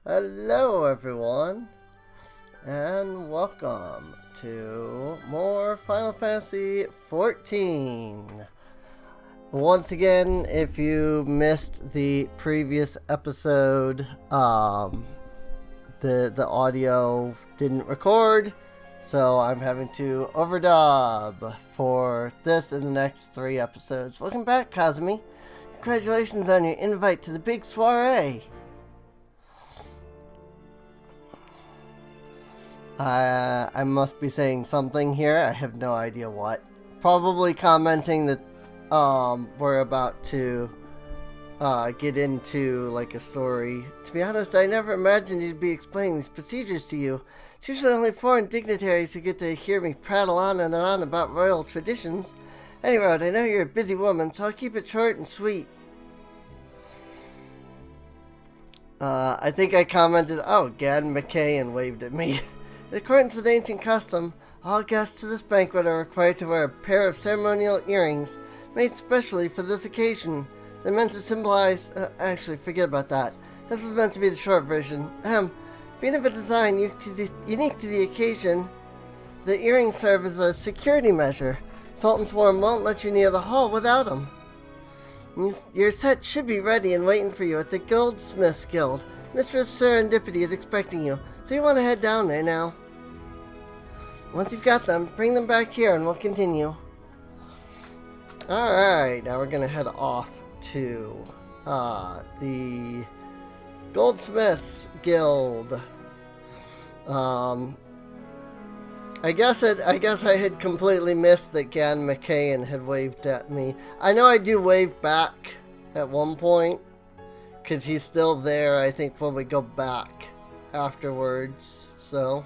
Hello everyone, and welcome to more Final Fantasy XIV. Once again, if you missed the previous episode, the audio didn't record, so I'm having to overdub for this and the next 3 episodes. Welcome back, Kazumi. Congratulations on your invite to the big soiree. I must be saying something here. I have no idea what. Probably commenting that we're about to get into like a story. To be honest, I never imagined you'd be explaining these procedures to you. It's usually only foreign dignitaries who get to hear me prattle on and on about royal traditions. Anyway, I know you're a busy woman, so I'll keep it short and sweet. I think I commented, "Oh, Gad McKay," and waved at me. In accordance with ancient custom, all guests to this banquet are required to wear a pair of ceremonial earrings made specially for this occasion. They're meant to symbolize... actually, forget about that. This was meant to be the short version. Being of a design unique to the occasion, the earrings serve as a security measure. Sultan Swarm won't let you near the hall without them. Your set should be ready and waiting for you at the Goldsmiths Guild. Mistress Serendipity is expecting you, so you want to head down there now. Once you've got them, bring them back here and we'll continue. Alright, now we're going to head off to the Goldsmiths Guild. I guess I had completely missed that Gan McKayan had waved at me. I know I do wave back at one point, because he's still there, I think, when we go back afterwards, so.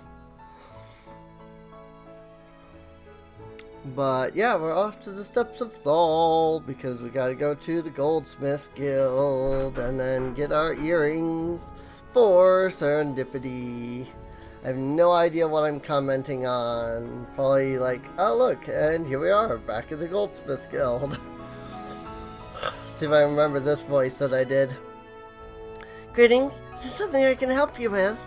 But yeah, we're off to the Steps of Thal, because we gotta go to the Goldsmiths Guild, and then get our earrings for Serendipity. I have no idea what I'm commenting on. Probably like, oh look, and here we are, back at the Goldsmiths Guild. See if I remember this voice that I did. Greetings, is there something I can help you with?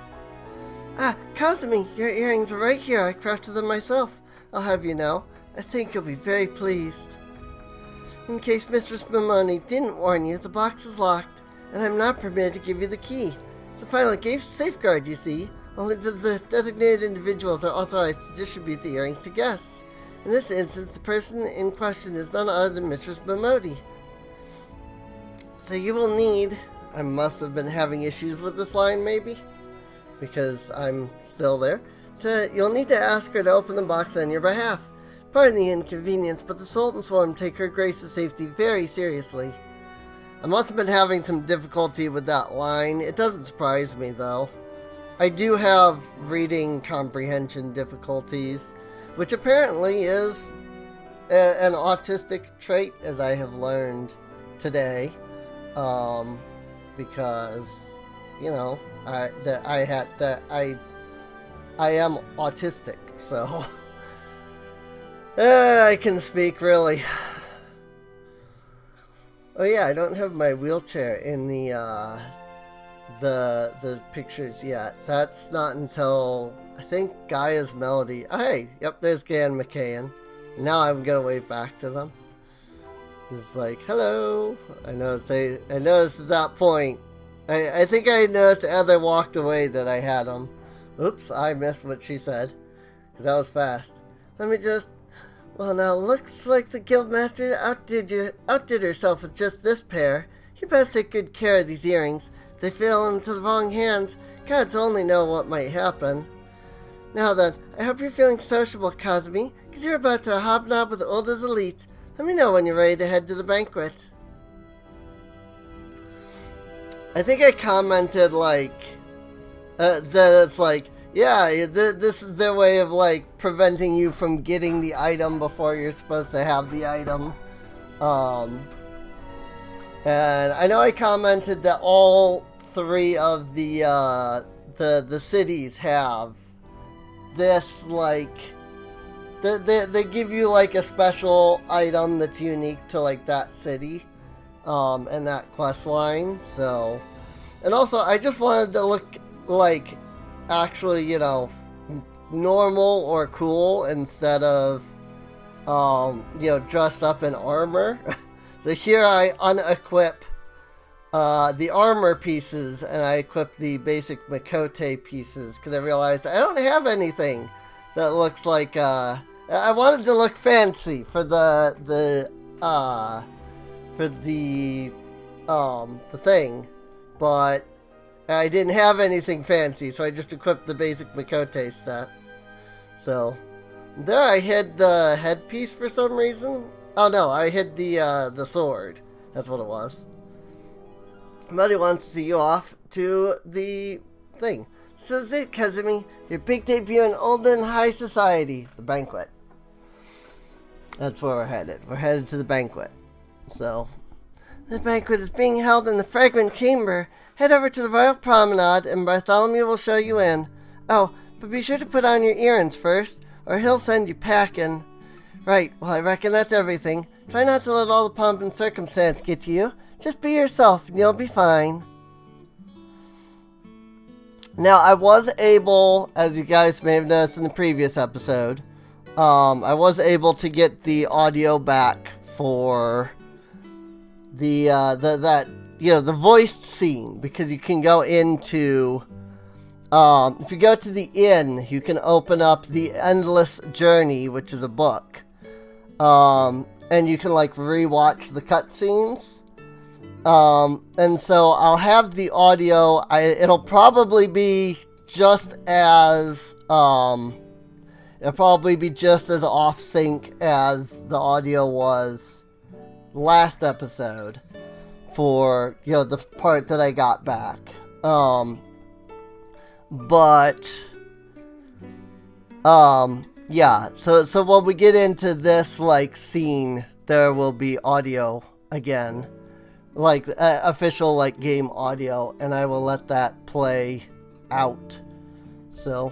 Ah, Kazumi, your earrings are right here. I crafted them myself. I'll have you know. I think you'll be very pleased. In case Mistress Mimoni didn't warn you, the box is locked, and I'm not permitted to give you the key. It's a final safeguard, you see. Only the designated individuals are authorized to distribute the earrings to guests. In this instance, the person in question is none other than Mistress Mimoni. So you will need... I must have been having issues with this line, maybe? Because I'm still there. You'll need to ask her to open the box on your behalf. Pardon the inconvenience, but the Sultan Swarm take her Grace's safety very seriously. I must have been having some difficulty with that line. It doesn't surprise me, though. I do have reading comprehension difficulties, which apparently is an autistic trait, as I have learned today. Because, you know, I am autistic, so I can speak really. Oh yeah, I don't have my wheelchair in the pictures yet. That's not until I think Gaia's Melody. Oh, hey, yep, there's Gan McKayan. Now I'm gonna wave back to them. It's like, hello. I noticed at that point. I think I noticed as I walked away that I had them. Oops, I missed what she said. Because that was fast. Let me just... Well, now, looks like the guildmaster outdid herself with just this pair. You best take good care of these earrings. If they fall into the wrong hands, gods only know what might happen. Now then, I hope you're feeling sociable, Kazumi, because you're about to hobnob with Ul'dah's elite. Let me know when you're ready to head to the banquet. I think I commented, like, that it's like, yeah, this is their way of, like, preventing you from getting the item before you're supposed to have the item. And I know I commented that all 3 of the cities have this, like... They give you, like, a special item that's unique to, like, that city, and that quest line, so... And also, I just wanted to look like, actually, you know, normal or cool instead of, you know, dressed up in armor. So here I unequip the armor pieces, and I equip the basic Mikote pieces, because I realized I don't have anything that looks like, I wanted to look fancy for the thing, but I didn't have anything fancy, so I just equipped the basic Mikote stat. So, there I hid the headpiece for some reason. Oh no, I hid the sword. That's what it was. Somebody wants to see you off to the thing. This is it, Kazumi. Your big debut in Ul'dah High Society. The banquet. That's where we're headed. We're headed to the banquet. So, the banquet is being held in the Fragment Chamber. Head over to the Royal Promenade and Bartholomew will show you in. Oh, but be sure to put on your earrings first, or he'll send you packing. Right, well I reckon that's everything. Try not to let all the pomp and circumstance get to you. Just be yourself and you'll be fine. Now, I was able, as you guys may have noticed in the previous episode, I was able to get the audio back for the voiced scene, because you can go into, if you go to the inn, you can open up the Endless Journey, which is a book, and you can like rewatch the cutscenes. And so I'll have the audio. It'll probably be just as off sync as the audio was last episode for, you know, the part that I got back. Yeah. So when we get into this like scene, there will be audio again. Like, official, like, game audio, and I will let that play out. So,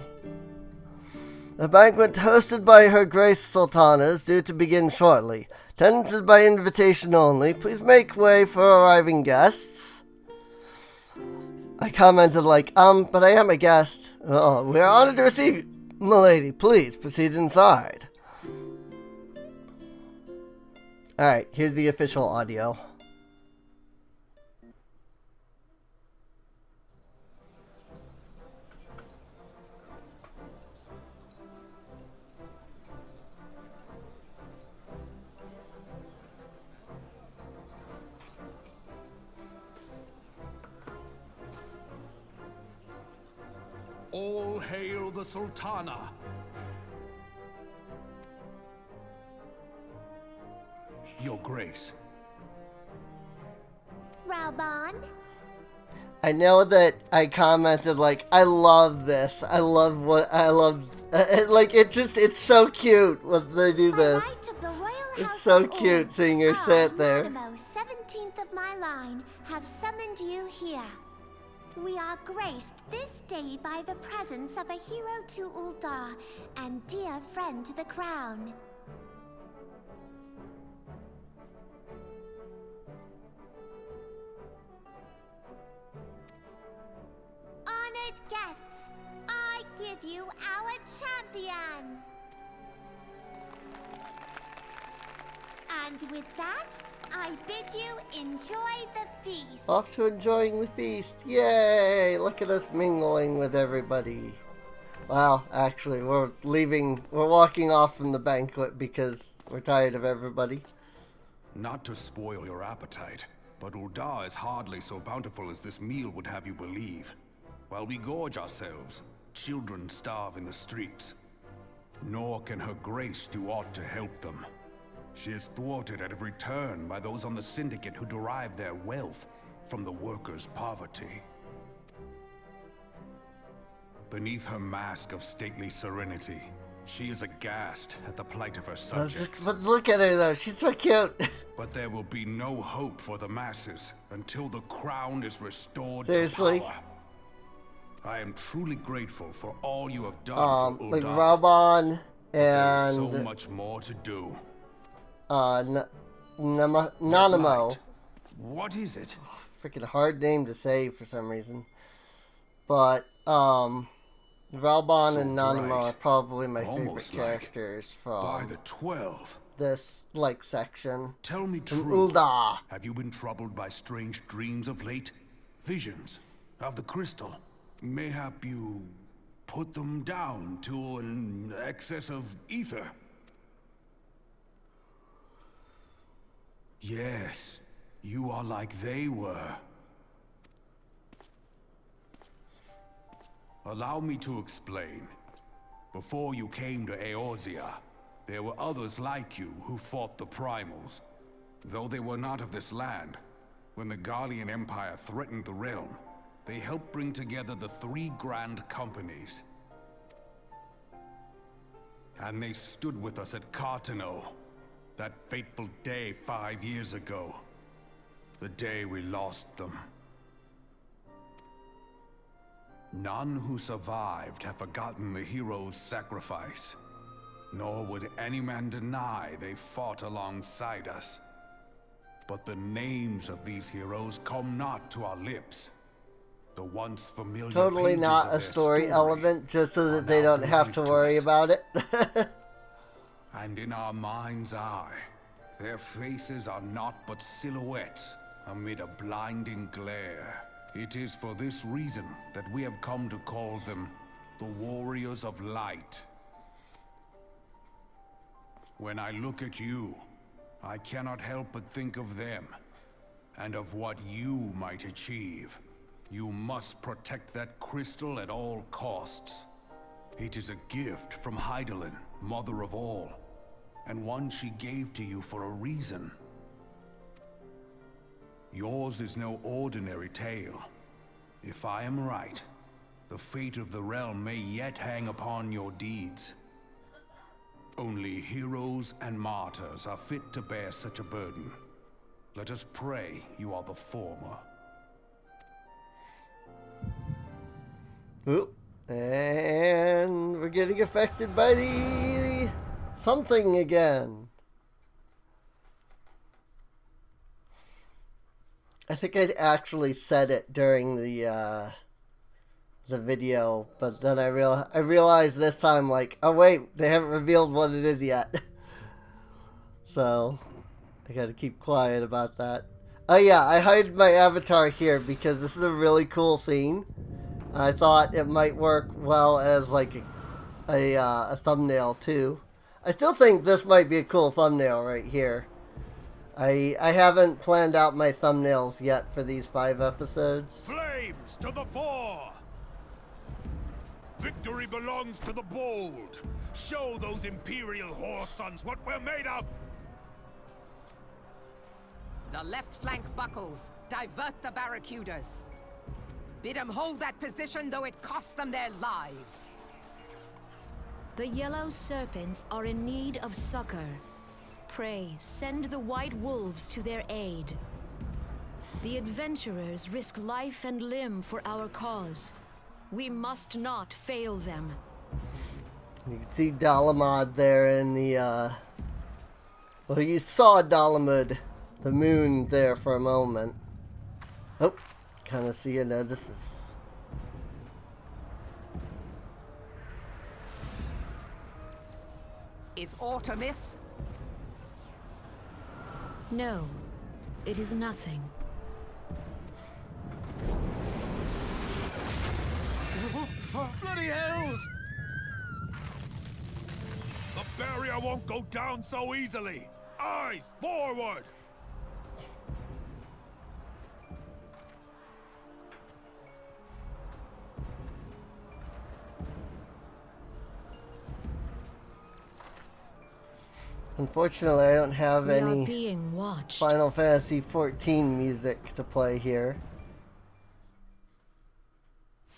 the banquet hosted by Her Grace Sultana is due to begin shortly. Attendance is by invitation only. Please make way for arriving guests. I commented like, but I am a guest. Oh, we are honored to receive you. Milady, please proceed inside. Alright, here's the official audio. All hail the Sultana! Your Grace. Raoban? I know that I commented like, I love this. Like, it's so cute when they do this. It's so cute seeing her sit there. 17th of my line, have summoned you here. We are graced this day by the presence of a hero to Ul'dah and dear friend to the crown. Honored guests, I give you our champion! And with that, I bid you enjoy the feast. Off to enjoying the feast. Yay! Look at us mingling with everybody. Well, actually, we're walking off from the banquet because we're tired of everybody. Not to spoil your appetite, but Ul'dah is hardly so bountiful as this meal would have you believe. While we gorge ourselves, children starve in the streets. Nor can her grace do aught to help them. She is thwarted at every turn by those on the Syndicate who derive their wealth from the workers' poverty. Beneath her mask of stately serenity, she is aghast at the plight of her subjects. But look at her though, she's so cute. But there will be no hope for the masses until the crown is restored Seriously? to power. I am truly grateful for all you have done for Ul'dah. Like Raoban and... There is so much more to do. Nanamo. What is it? Freaking hard name to say for some reason. But Valbon So and Nanima bright. are probably my Almost favorite like characters By from the 12. this, like, section. Tell me From true. Ul'dah. Have you been troubled by strange dreams of late? Visions of the crystal? Mayhap you put them down to an excess of ether? Yes, you are like they were. Allow me to explain. Before you came to Eorzea, there were others like you who fought the Primals. Though they were not of this land, when the Garlean Empire threatened the realm, they helped bring together the three grand companies. And they stood with us at Cartano, that fateful day 5 years ago. The day we lost them. None who survived have forgotten the heroes' sacrifice. Nor would any man deny they fought alongside us. But the names of these heroes come not to our lips. The once familiar Totally pages not of a their story element, just so are that they now don't have to blank worry us. about it. And in our mind's eye, their faces are naught but silhouettes amid a blinding glare. It is for this reason that we have come to call them the Warriors of Light. When I look at you, I cannot help but think of them, and of what you might achieve. You must protect that crystal at all costs. It is a gift from Hydaelyn, Mother of All, and one she gave to you for a reason. Yours is no ordinary tale. If I am right, the fate of the realm may yet hang upon your deeds. Only heroes and martyrs are fit to bear such a burden. Let us pray you are the former. Oop. And we're getting affected by the something again. I think I actually said it during the video, but then I realized this time, like, oh wait, they haven't revealed what it is yet. So I gotta keep quiet about that. Oh yeah, I hide my avatar here because this is a really cool scene. I thought it might work well as like a thumbnail too. I still think this might be a cool thumbnail right here. I haven't planned out my thumbnails yet for these 5 episodes. Flames to the fore! Victory belongs to the bold. Show those Imperial whore sons what we're made of! The left flank buckles. Divert the barracudas. Bid them hold that position, though it costs them their lives. The yellow serpents are in need of succor. Pray, send the white wolves to their aid. The adventurers risk life and limb for our cause. We must not fail them. You can see Dalamud there in the, well, you saw Dalamud, the moon, there for a moment. Oh, kind of see it now. This is... Is aught amiss? No, it is nothing. Bloody hells! The barrier won't go down so easily! Eyes forward! Unfortunately, I don't have We are any being watched. Final Fantasy XIV music to play here.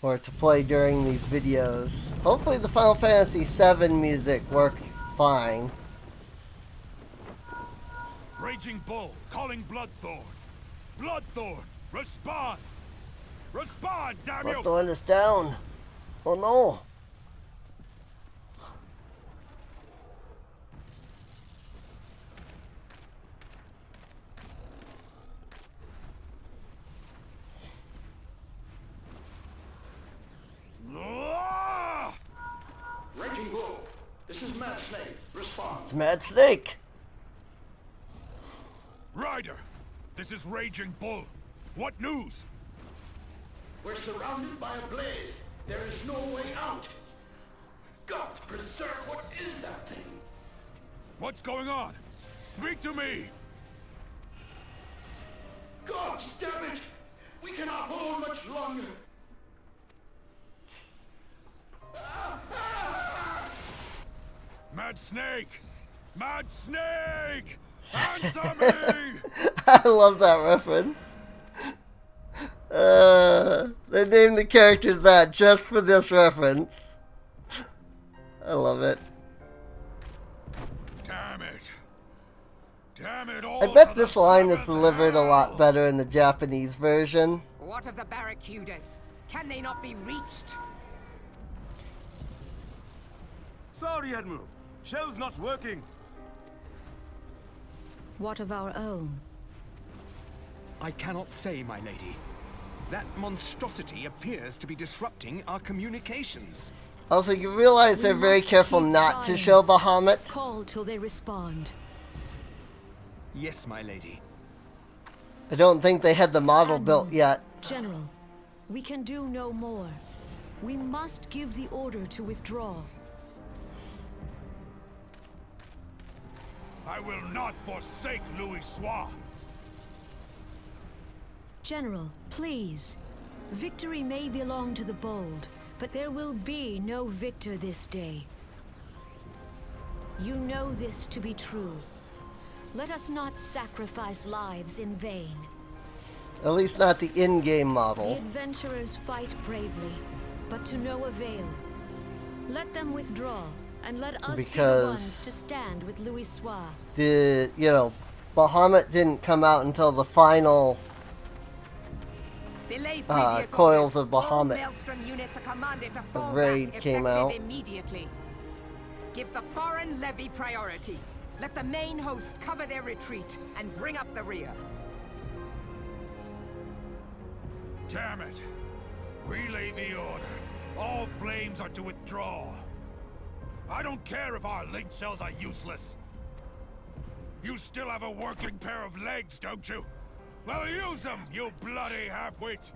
Or to play during these videos. Hopefully the Final Fantasy VII music works fine. Raging Bull, calling Bloodthorn. Bloodthorn, respond! Respond, damn you! Bloodthorn is down. Oh no. Mad Snake. Respond. It's Mad Snake. Ryder, this is Raging Bull. What news? We're surrounded by a blaze. There is no way out. God preserve, what is that thing? What's going on? Speak to me! God damn it! We cannot hold much longer. Mad Snake! Mad Snake! Answer me! I love that reference. They named the characters that just for this reference. I love it. Damn it. Damn it all. I bet this line is delivered a lot better in the Japanese version. What of the barracudas? Can they not be reached? Sorry, Admiral. Shell's not working. What of our own? I cannot say, my lady. That monstrosity appears to be disrupting our communications. Also, you realize they're very careful not to show Bahamut. Call till they respond. Yes, my lady. I don't think they had the model built yet. General, we can do no more. We must give the order to withdraw. I will not forsake Louis Soir. General, please. Victory may belong to the bold, but there will be no victor this day. You know this to be true. Let us not sacrifice lives in vain. At least not the in-game The model. adventurers fight bravely, but to no avail. Let them withdraw, and let us be the Because ones to stand with Louis Soir. Bahamut didn't come out until the final Belay previous Coils orders. of All Bahamut. Maelstrom units are commanded to fall raid back, came effective out. immediately. Give the foreign levy priority. Let the main host cover their retreat and bring up the rear. Damn it. Relay the order. All flames are to withdraw. I don't care if our link cells are useless. You still have a working pair of legs, don't you? Well, use them, you bloody half-wit!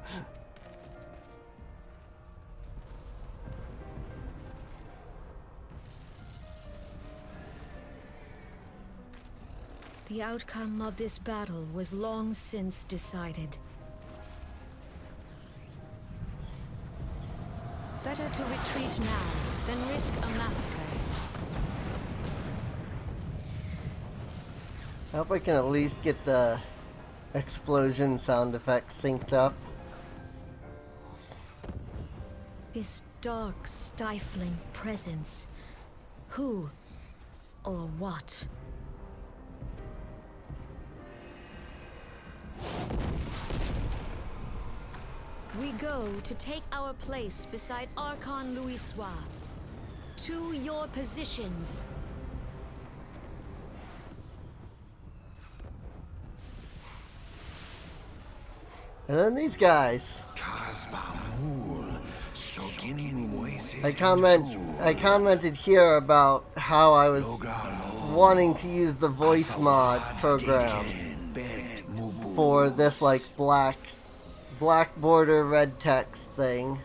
The outcome of this battle was long since decided. Better to retreat now than risk a massacre. I hope I can at least get the explosion sound effects synced up. This dark, stifling presence. Who or what? We go to take our place beside Archon Louis Soir. To your positions. And then these guys. I commented here about how I was wanting to use the voice mod program for this like black border red text thing.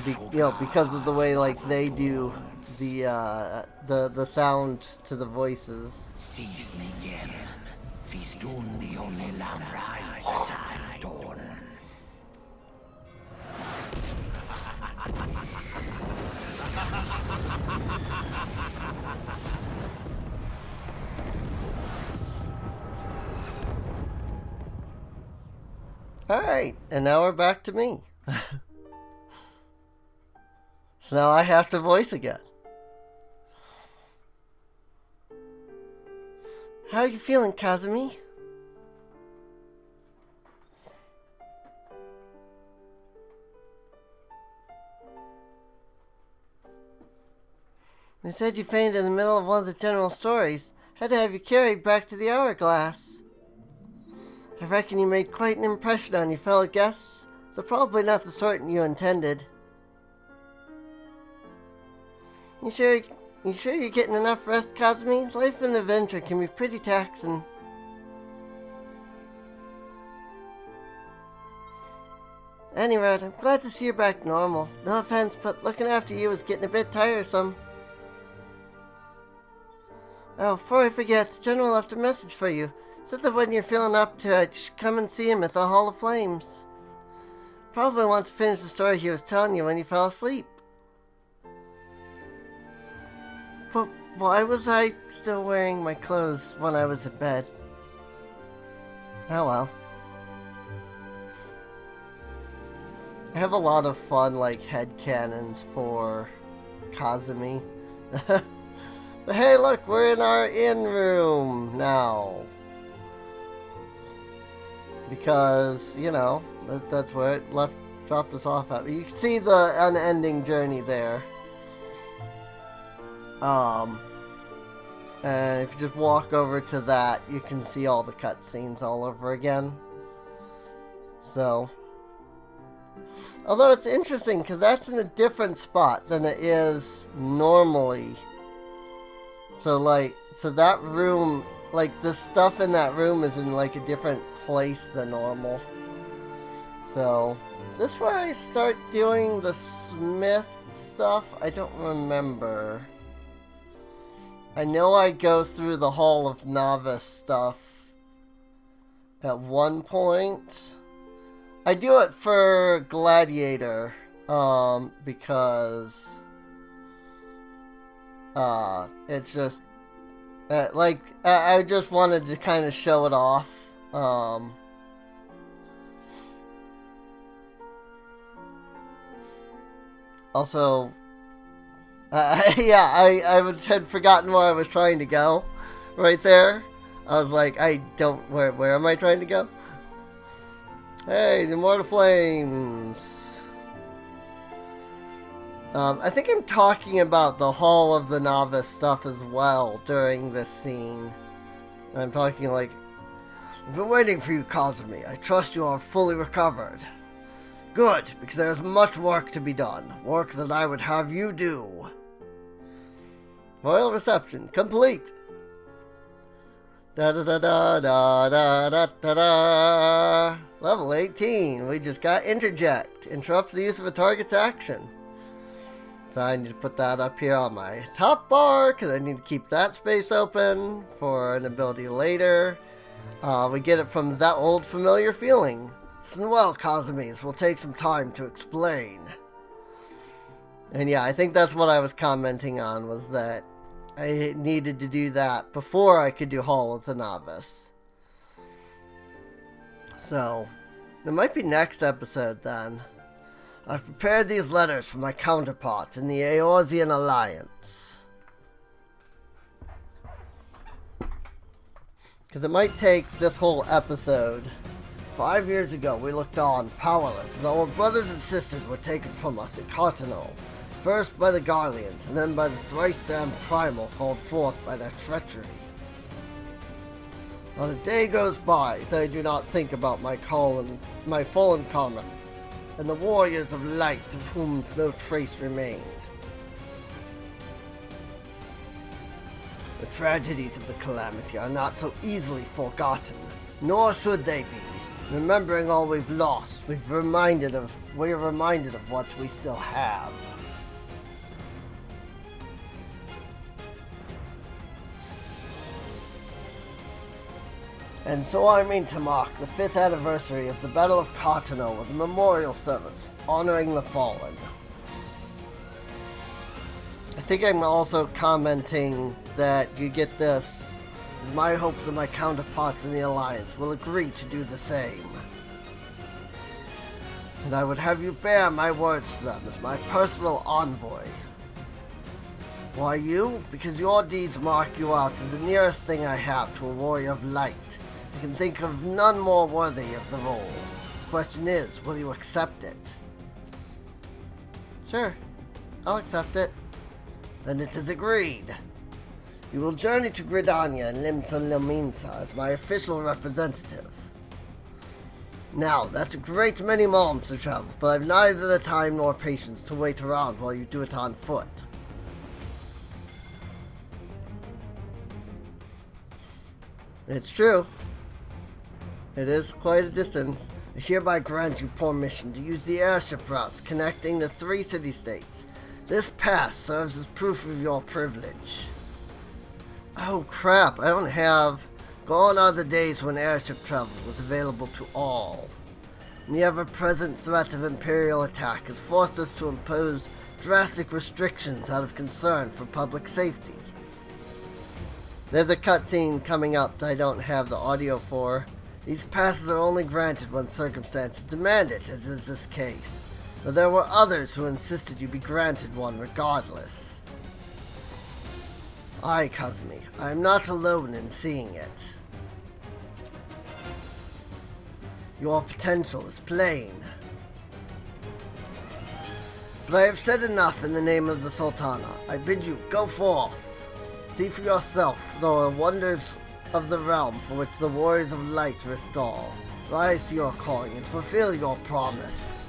Because of the way like they do the sound to the voices. Alright, and now we're back to me. So now I have to voice again. How are you feeling, Kazumi? They said you fainted in the middle of one of the general stories. Had to have you carried back to the hourglass. I reckon you made quite an impression on your fellow guests, though probably not the sort you intended. You sure you're getting enough rest, Kazumi? Life in adventure can be pretty taxing. Anyway, I'm glad to see you're back normal. No offense, but looking after you is getting a bit tiresome. Oh, before I forget, the General left a message for you. Said that when you're feeling up to it, you should come and see him at the Hall of Flames. Probably wants to finish the story he was telling you when you fell asleep. But why was I still wearing my clothes when I was in bed? Oh well. I have a lot of fun, like, headcanons for Kazumi. But hey, look, we're in our inn room now. Because, you know, that's where it dropped us off at. You can see the unending journey there. And if you just walk over to that, you can see all the cutscenes all over again. So, although it's interesting because that's in a different spot than it is normally. So that room, like the stuff in that room is in like a different place than normal. So, is this where I start doing the smith stuff? I don't remember. I know I go through the Hall of Novice stuff at one point. I do it for Gladiator, because it's just I just wanted to kind of show it off. Also, I had forgotten where I was trying to go right there. I was like, where am I trying to go? Hey, the Immortal Flames. I think I'm talking about the Hall of the Novice stuff as well during this scene. I'm talking like, I've been waiting for you, Kazumi. I trust you are fully recovered. Good, because there is much work to be done. Work that I would have you do. Royal reception complete. Da da da da da da da da da. Level 18. We just got interject. Interrupts the use of a target's action. So I need to put that up here on my top bar because I need to keep that space open for an ability later. We get it from that old familiar feeling. Listen well, Kazumis. Will take some time to explain. And yeah, I think that's what I was commenting on, was that I needed to do that before I could do Hall of the Novice. So, it might be next episode then. I've prepared these letters for my counterparts in the Eorzean Alliance. Because it might take this whole episode. 5 years ago, we looked on, powerless, as our brothers and sisters were taken from us at Cartano. First by the Garleans, and then by the thrice-damned Primal called forth by their treachery. Not a day goes by that I do not think about my fallen comrades, and the warriors of light of whom no trace remained. The tragedies of the calamity are not so easily forgotten, nor should they be. Remembering all we've lost, we're reminded of what we still have. And so I mean to mark the 5th anniversary of the Battle of Cartano with a memorial service honoring the fallen. I think I'm also commenting that you get this. It's my hope that my counterparts in the Alliance will agree to do the same. And I would have you bear my words to them as my personal envoy. Why you? Because your deeds mark you out as the nearest thing I have to a warrior of light. I can think of none more worthy of the role. The question is, will you accept it? Sure, I'll accept it. Then it is agreed. You will journey to Gridania and Limsa Lominsa as my official representative. Now, that's a great many miles to travel, but I've neither the time nor patience to wait around while you do it on foot. It's true. It is quite a distance. I hereby grant you permission to use the airship routes connecting the 3 city-states. This pass serves as proof of your privilege. Oh crap, I don't have... Gone are the days when airship travel was available to all. The ever-present threat of Imperial attack has forced us to impose drastic restrictions out of concern for public safety. There's a cutscene coming up that I don't have the audio for. These passes are only granted when circumstances demand it, as is this case. But there were others who insisted you be granted one regardless. Aye, Kazumi, I am not alone in seeing it. Your potential is plain. But I have said enough in the name of the Sultana. I bid you, go forth. See for yourself the wonders of the realm for which the warriors of light risked all. Rise to your calling and fulfill your promise.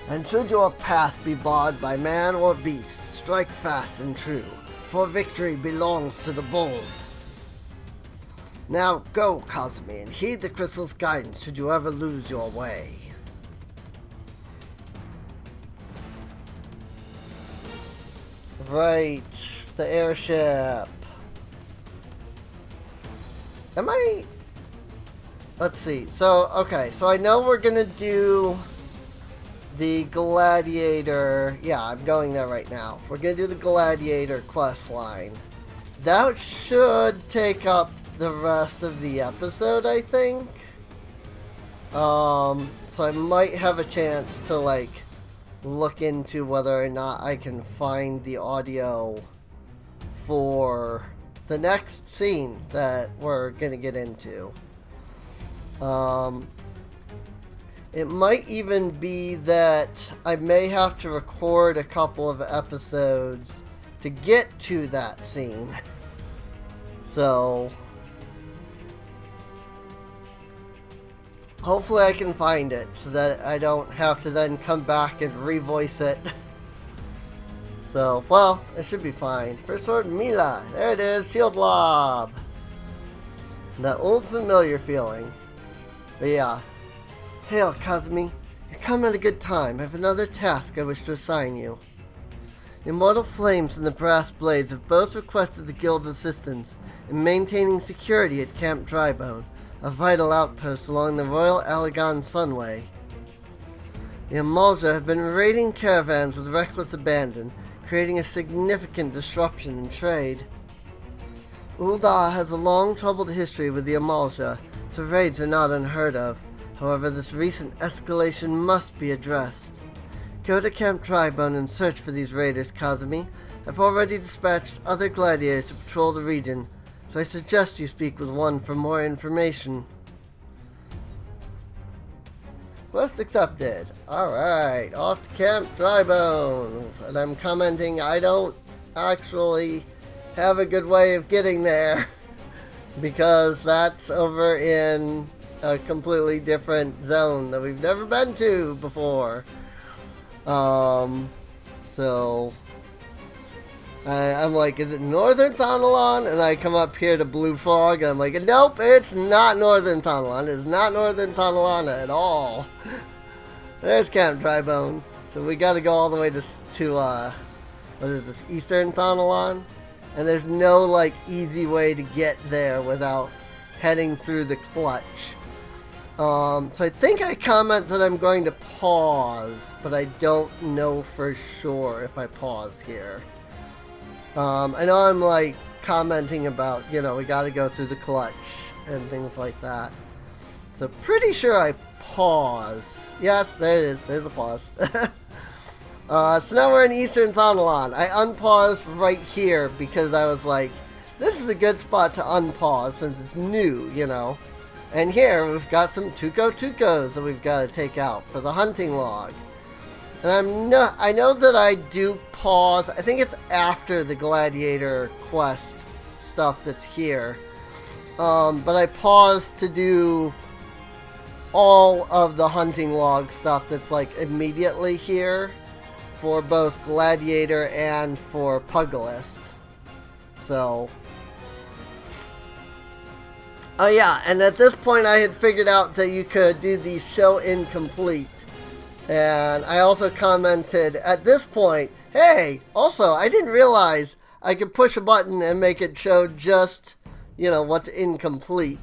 And should your path be barred by man or beast, strike fast and true, for victory belongs to the bold. Now go, Kazumi, and heed the crystal's guidance should you ever lose your way. Right, the airship. Am I... Let's see. So, okay, so I know we're gonna do the Gladiator. Yeah, I'm going there right now. We're gonna do the Gladiator quest line. That should take up the rest of the episode, I think. So I might have a chance to, like, look into whether or not I can find the audio for the next scene that we're gonna get into. It might even be that I may have to record a couple of episodes to get to that scene. So hopefully I can find it so that I don't have to then come back and revoice it. So, well, it should be fine. First sword, Mila. There it is, shield lob. That old familiar feeling. But yeah. Hail, Kazumi. You come at a good time. I have another task I wish to assign you. The Immortal Flames and the Brass Blades have both requested the Guild's assistance in maintaining security at Camp Drybone, a vital outpost along the Royal Alagon Sunway. The Amalja have been raiding caravans with reckless abandon, creating a significant disruption in trade. Ul'dah has a long troubled history with the Amalja, so raids are not unheard of. However, this recent escalation must be addressed. Go to Camp Drybone and search for these raiders, Kazumi. I've already dispatched other gladiators to patrol the region, so I suggest you speak with one for more information. Quest accepted. Alright, off to Camp Drybone. And I'm commenting I don't actually have a good way of getting there because that's over in a completely different zone that we've never been to before. So I'm like, is it Northern Thanalan? And I come up here to Blue Fog, and I'm like, nope, it's not Northern Thanalan. It's not Northern Thanalan at all. There's Camp Drybone. So we gotta go all the way to what is this, Eastern Thanalan? And there's no, like, easy way to get there without heading through the clutch. So I think I comment that I'm going to pause, but I don't know for sure if I pause here. I know I'm like commenting about, you know, we gotta go through the clutch and things like that. So pretty sure I pause. Yes, there it is. There's the pause. So now we're in Eastern Thanalan. I unpaused right here because I was like, this is a good spot to unpause since it's new, you know. And here we've got some Tucos that we've got to take out for the hunting log. And I know that I do pause. I think it's after the Gladiator quest stuff that's here. But I paused to do all of the hunting log stuff that's like immediately here for both Gladiator and for Pugilist. So Oh yeah, and at this point I had figured out that you could do the show incomplete. And I also commented at this point, hey, also I didn't realize I could push a button and make it show just, you know, what's incomplete.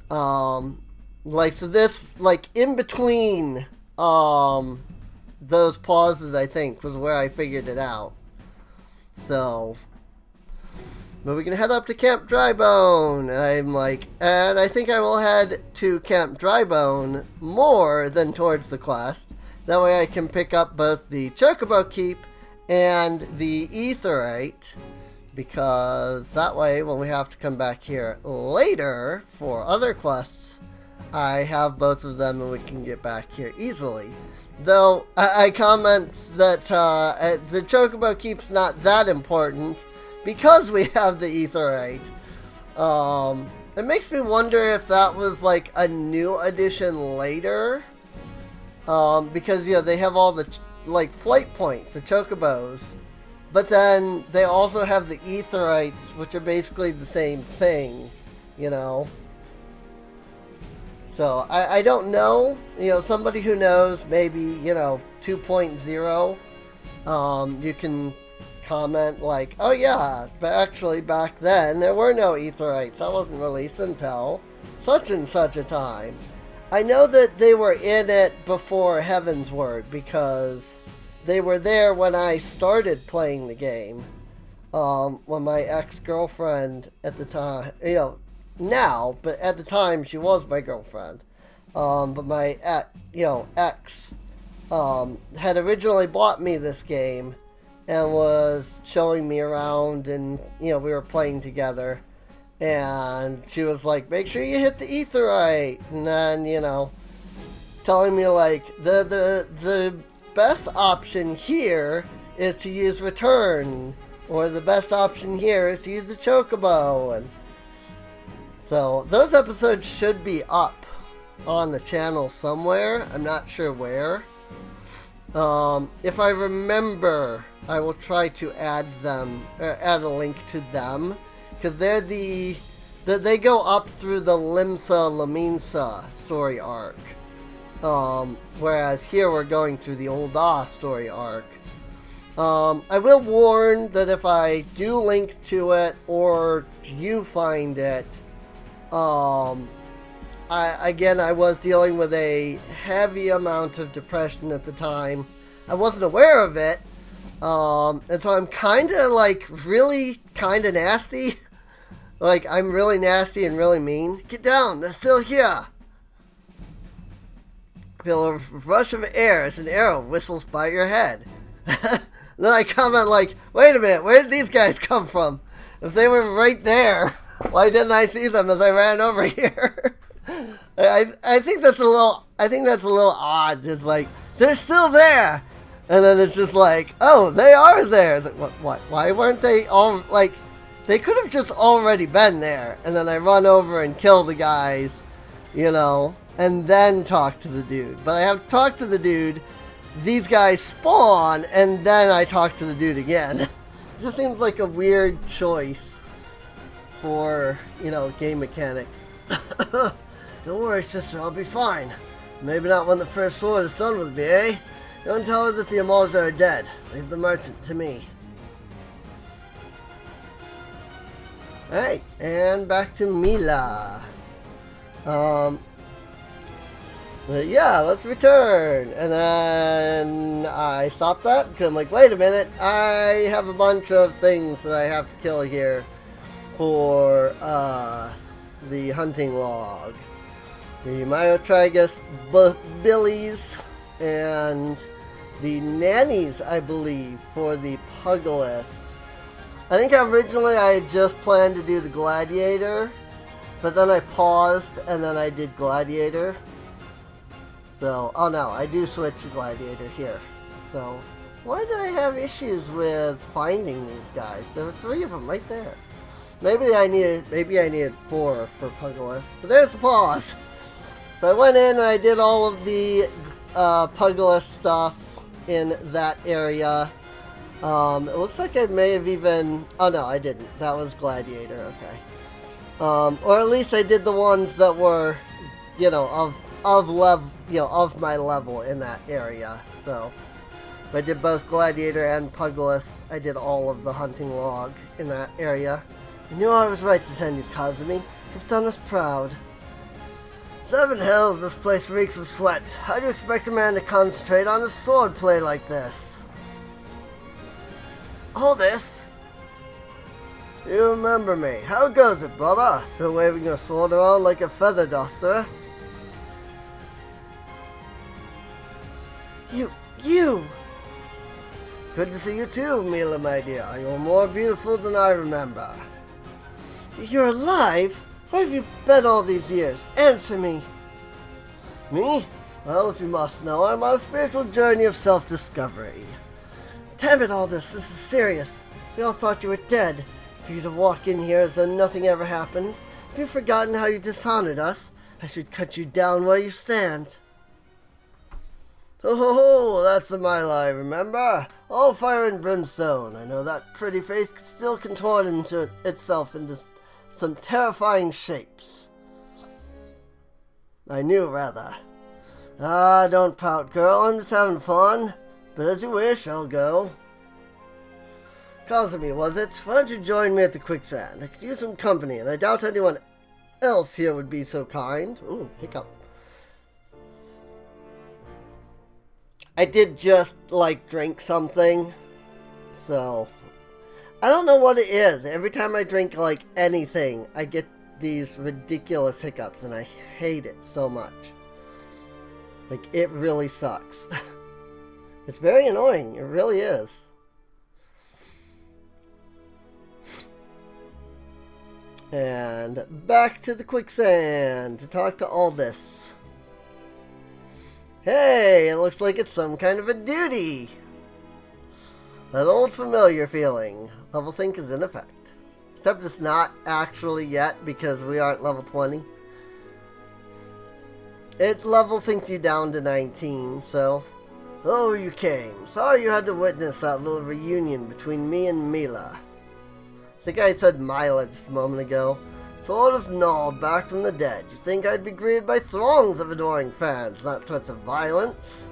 Like, so this, like, in between, those pauses, I think, was where I figured it out. So, but we can head up to Camp Drybone. I'm like, and I think I will head to Camp Drybone more than towards the quest. That way I can pick up both the Chocobo Keep and the Aetheryte, because that way when we have to come back here later for other quests, I have both of them and we can get back here easily. Though I comment that the Chocobo Keep's not that important because we have the Aetheryte. It makes me wonder if that was like a new addition later, because, you know, they have all the like flight points, the Chocobos, but then they also have the Aetherytes, which are basically the same thing, you know. So I don't know, you know, somebody who knows, maybe, you know, 2.0, you can comment like, oh yeah, but actually back then there were no Aetherytes. That wasn't released until such and such a time. I know that they were in it before Heaven's Word because they were there when I started playing the game. When my ex-girlfriend at the time, you know, now, but at the time she was my girlfriend. But my ex had originally bought me this game and was showing me around, and, you know, we were playing together. And she was like, make sure you hit the Aetheryte. And then, you know, telling me like, the best option here is to use Return. Or the best option here is to use the Chocobo. And so those episodes should be up on the channel somewhere. I'm not sure where. If I remember, I will try to add them, add a link to them. Because they're they go up through the Limsa Laminsa story arc. Whereas here we're going through the Ul'dah story arc. I will warn that if I do link to it or you find it, I was dealing with a heavy amount of depression at the time. I wasn't aware of it. And so I'm kind of like really kind of nasty. Like, I'm really nasty and really mean. Get down, they're still here. Feel a rush of air as an arrow whistles by your head. Then I comment like, wait a minute, where did these guys come from? If they were right there, why didn't I see them as I ran over here? I think that's a little odd. It's like, they're still there. And then it's just like, oh, they are there. It's like, what? Why weren't they all, like, they could have just already been there. And then I run over and kill the guys, you know, and then talk to the dude. But I have talked to the dude, these guys spawn, and then I talk to the dude again. It just seems like a weird choice for, you know, game mechanic. Don't worry, sister, I'll be fine. Maybe not when the first sword is done with me, eh? Don't tell her that the Amals are dead. Leave the merchant to me. Alright, and back to Mila. Yeah, let's return. And then I stopped that because I'm like, wait a minute, I have a bunch of things that I have to kill here for the hunting log. The Myotragus Billies and the nannies, I believe, for the Pugilist. I think originally I had just planned to do the Gladiator, but then I paused and then I did Gladiator. So, oh no, I do switch to Gladiator here. So, why did I have issues with finding these guys? There were 3 of them right there. Maybe I needed 4 for Pugilist, but there's the pause. So I went in and I did all of the Pugilist stuff in that area. It looks like I may have even... Oh no, I didn't. That was Gladiator, okay. Or at least I did the ones that were, you know, of my level in that area. So, if I did both Gladiator and Pugilist, I did all of the hunting log in that area. I knew I was right to send you, Kazumi. You've done us proud. 7 hells, this place reeks of sweat. How do you expect a man to concentrate on his swordplay like this? All this? You remember me. How goes it, brother? Still waving your sword around like a feather duster? You! Good to see you too, Mila, my dear. You're more beautiful than I remember. You're alive? Where have you been all these years? Answer me. Me? Well, if you must know, I'm on a spiritual journey of self-discovery. Damn it, all this is serious. We all thought you were dead. For you to walk in here as though nothing ever happened. Have you forgotten how you dishonored us? I should cut you down where you stand. Oh, that's the my lie, remember? All fire and brimstone. I know that pretty face still contort into itself into some terrifying shapes. I knew, rather. Ah, don't pout, girl. I'm just having fun. But as you wish, I'll go. Kazumi, was it? Why don't you join me at the quicksand? I could use some company, and I doubt anyone else here would be so kind. Ooh, hiccup. I did just, drink something. So, I don't know what it is. Every time I drink, anything, I get these ridiculous hiccups, and I hate it so much. It really sucks. It's very annoying. It really is. And back to the quicksand to talk to Ul'dah. Hey, it looks like it's some kind of a duty. That old familiar feeling. Level sync is in effect. Except it's not actually yet because we aren't level 20. It level syncs you down to 19, so... Oh, you came. Sorry you had to witness that little reunion between me and Mila. I think I said Mila just a moment ago. Sword of Nald back from the dead. You think I'd be greeted by throngs of adoring fans, not threats of violence?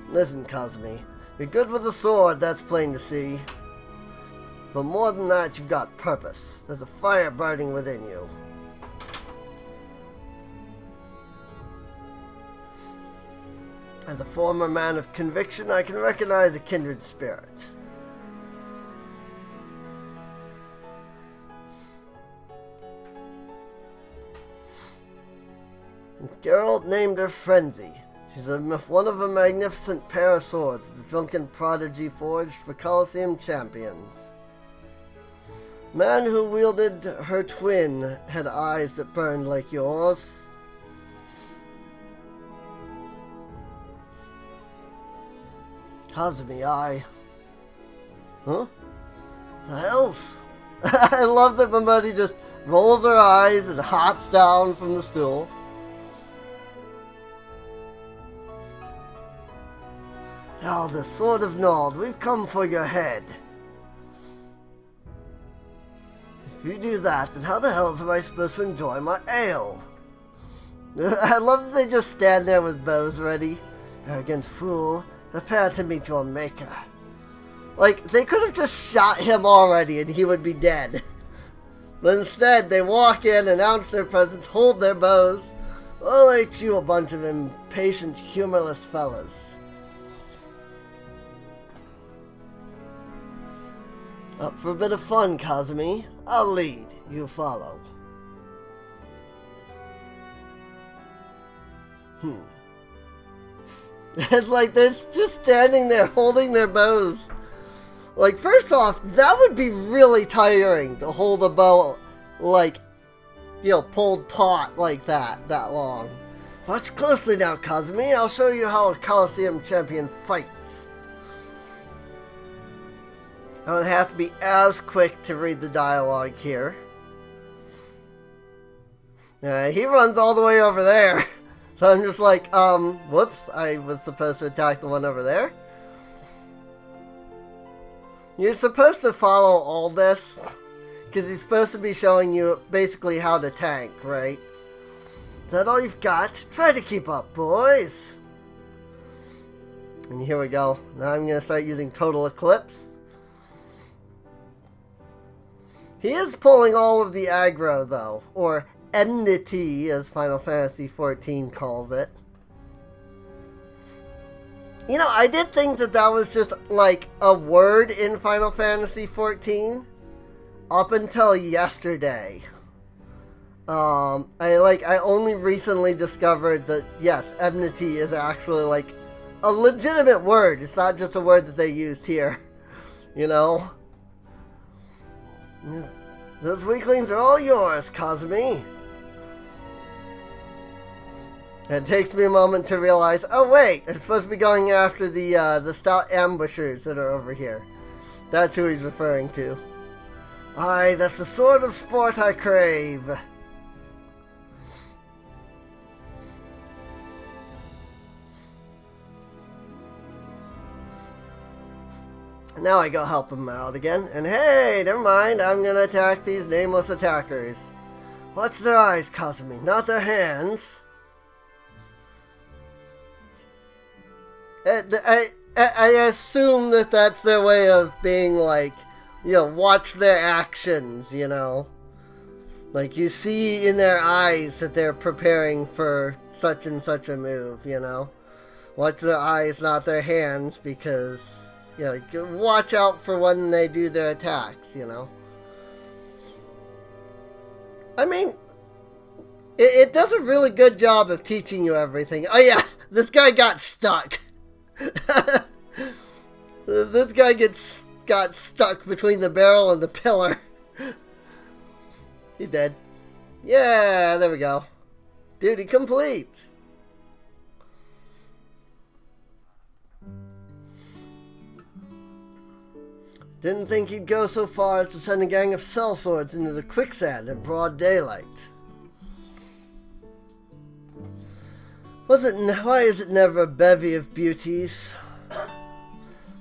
Listen, Kazumi. You're good with a sword, that's plain to see. But more than that, you've got purpose. There's a fire burning within you. As a former man of conviction, I can recognize a kindred spirit. Geralt named her Frenzy. She's one of a magnificent pair of swords the drunken prodigy forged for Colosseum champions. Man who wielded her twin had eyes that burned like yours. Kazumi, Huh? The hells? I love that Mamodi just rolls her eyes and hops down from the stool. Oh, the Sword of Nald, we've come for your head. If you do that, then how the hell am I supposed to enjoy my ale? I love that they just stand there with bows ready. Arrogant fool, prepare to meet your maker. They could have just shot him already and he would be dead. But instead, they walk in, announce their presence, hold their bows. Well, ain't you a bunch of impatient, humorless fellas. Up for a bit of fun, Kazumi. I'll lead. You follow. It's like they're just standing there holding their bows. First off, that would be really tiring to hold a bow, pulled taut like that long. Watch closely now, Kazumi. I'll show you how a Colosseum champion fights. I don't have to be as quick to read the dialogue here. He runs all the way over there. So I'm just whoops, I was supposed to attack the one over there. You're supposed to follow all this. Because he's supposed to be showing you basically how to tank, right? Is that all you've got? Try to keep up, boys. And here we go. Now I'm going to start using Total Eclipse. He is pulling all of the aggro, though. Or enmity, as Final Fantasy XIV calls it. You know, I did think that that was just, like, a word in Final Fantasy XIV. Up until yesterday. I only recently discovered that, yes, enmity is actually, like, a legitimate word. It's not just a word that they used here. You know? Those weaklings are all yours, Kazumi. It takes me a moment to realize, oh wait, I'm supposed to be going after the stout ambushers that are over here. That's who he's referring to. Aye, that's the sort of sport I crave. Now I go help him out again. And hey, never mind, I'm gonna attack these nameless attackers. Watch their eyes, Kazumi, not their hands. I assume that that's their way of being like, you know, watch their actions, you know. Like, you see in their eyes that they're preparing for such and such a move, you know. Watch their eyes, not their hands, because, you know, watch out for when they do their attacks, you know. I mean, it does a really good job of teaching you everything. Oh yeah, this guy got stuck. This guy got stuck between the barrel and the pillar. He's dead. Yeah, there we go. Duty complete. Didn't think he'd go so far as to send a gang of sellswords into the quicksand in broad daylight. Why is it never a bevy of beauties?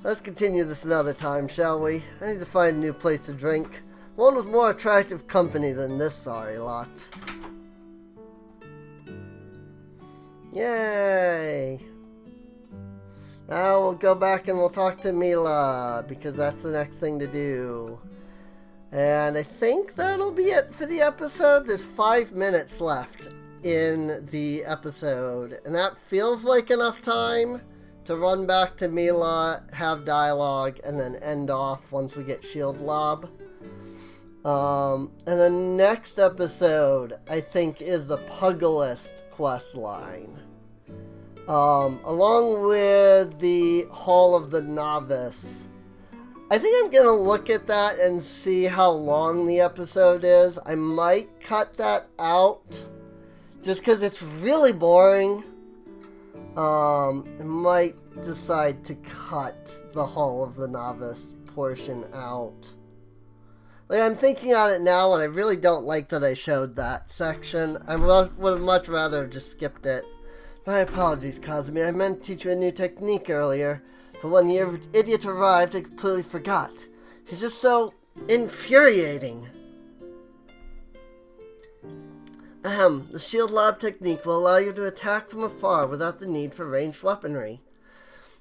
Let's continue this another time, shall we? I need to find a new place to drink. One with more attractive company than this sorry lot. Yay! Now we'll go back and we'll talk to Mila, because that's the next thing to do. And I think that'll be it for the episode. There's 5 minutes left in the episode, and that feels like enough time to run back to Mila, have dialogue, and then end off once we get Shield Lob. And the next episode, I think, is the Pugilist questline. Along with the Hall of the Novice. I think I'm gonna look at that and see how long the episode is. I might cut that out, just because it's really boring. I might decide to cut the Hall of the Novice portion out. Like, I'm thinking on it now, and I really don't like that I showed that section. I would have much rather have just skipped it. My apologies, Kazumi. I meant to teach you a new technique earlier, but when the idiot arrived, I completely forgot. He's just so infuriating. The Shield Lob technique will allow you to attack from afar without the need for ranged weaponry.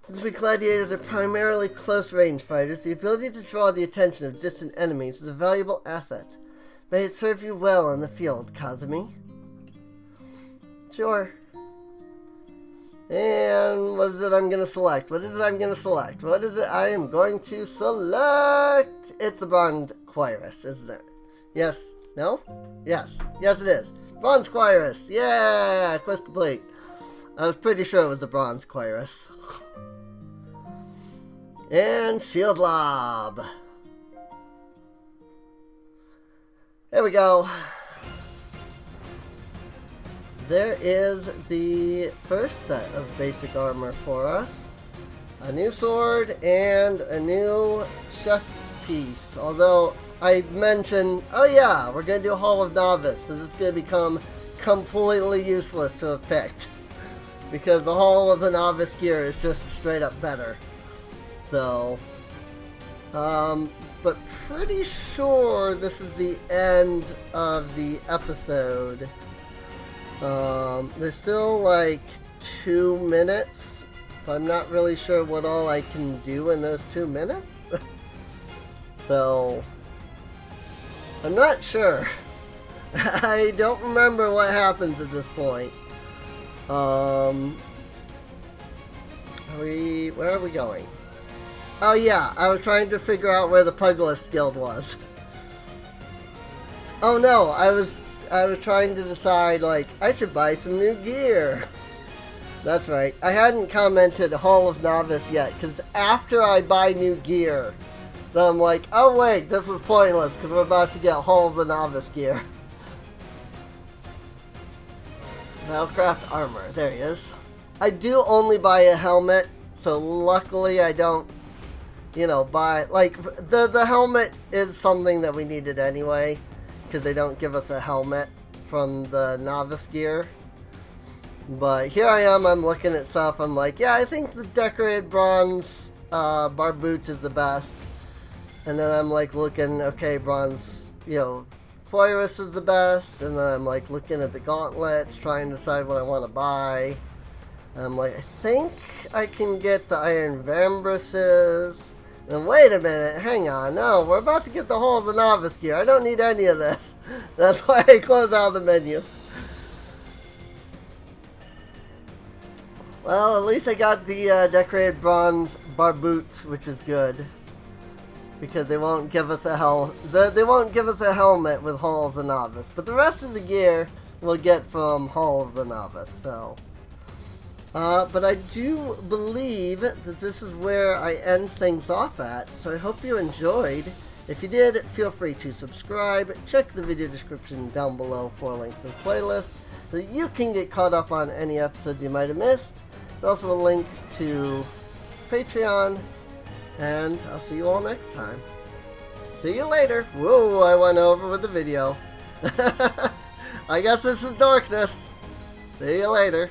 Since we gladiators are primarily close-range fighters, the ability to draw the attention of distant enemies is a valuable asset. May it serve you well in the field, Kazumi. Sure. And what is it I'm going to select? What is it I'm going to select? What is it I am going to select? It's the Bronze Quirus, isn't it? Yes. No? Yes. Yes, it is. Bronze Quirus. Yeah! Quest complete. I was pretty sure it was the Bronze Quirus. And Shield Lob. There we go. So there is the first set of basic armor for us. A new sword and a new chest piece. Although I mentioned, oh yeah, we're going to do Hall of Novice, so this is going to become completely useless to have picked. Because the Hall of the Novice gear is just straight up better. So, but pretty sure this is the end of the episode. There's still like 2 minutes, but I'm not really sure what all I can do in those 2 minutes. So, I'm not sure. I don't remember what happens at this point. Where are we going? Oh yeah, I was trying to figure out where the Puglist Guild was. Oh no, I was trying to decide, like, I should buy some new gear. That's right, I hadn't commented Hall of Novice yet, because after I buy new gear, then I'm like, oh wait, this was pointless, because we're about to get Hall of the Novice gear. Battlecraft armor, there he is. I do only buy a helmet, so luckily I don't, you know, buy, like, the helmet is something that we needed anyway, because they don't give us a helmet from the novice gear. But here I am, I'm looking at stuff, I'm like, yeah, I think the decorated bronze bar boots is the best. And then I'm like looking, okay, bronze, you know, Foyrus is the best, and then I'm like looking at the gauntlets, trying to decide what I want to buy. And I'm like, I think I can get the Iron Vambraces. And wait a minute, hang on, no, we're about to get the whole of the novice gear. I don't need any of this. That's why I close out the menu. Well, at least I got the decorated bronze bar boots, which is good. Because they won't give us a they won't give us a helmet with Hall of the Novice. But the rest of the gear we'll get from Hall of the Novice, so. But I do believe that this is where I end things off at, so I hope you enjoyed. If you did, feel free to subscribe. Check the video description down below for a link to the playlist, so that you can get caught up on any episodes you might have missed. There's also a link to Patreon, and I'll see you all next time. See you later. Whoa, I went over with the video. I guess this is darkness. See you later.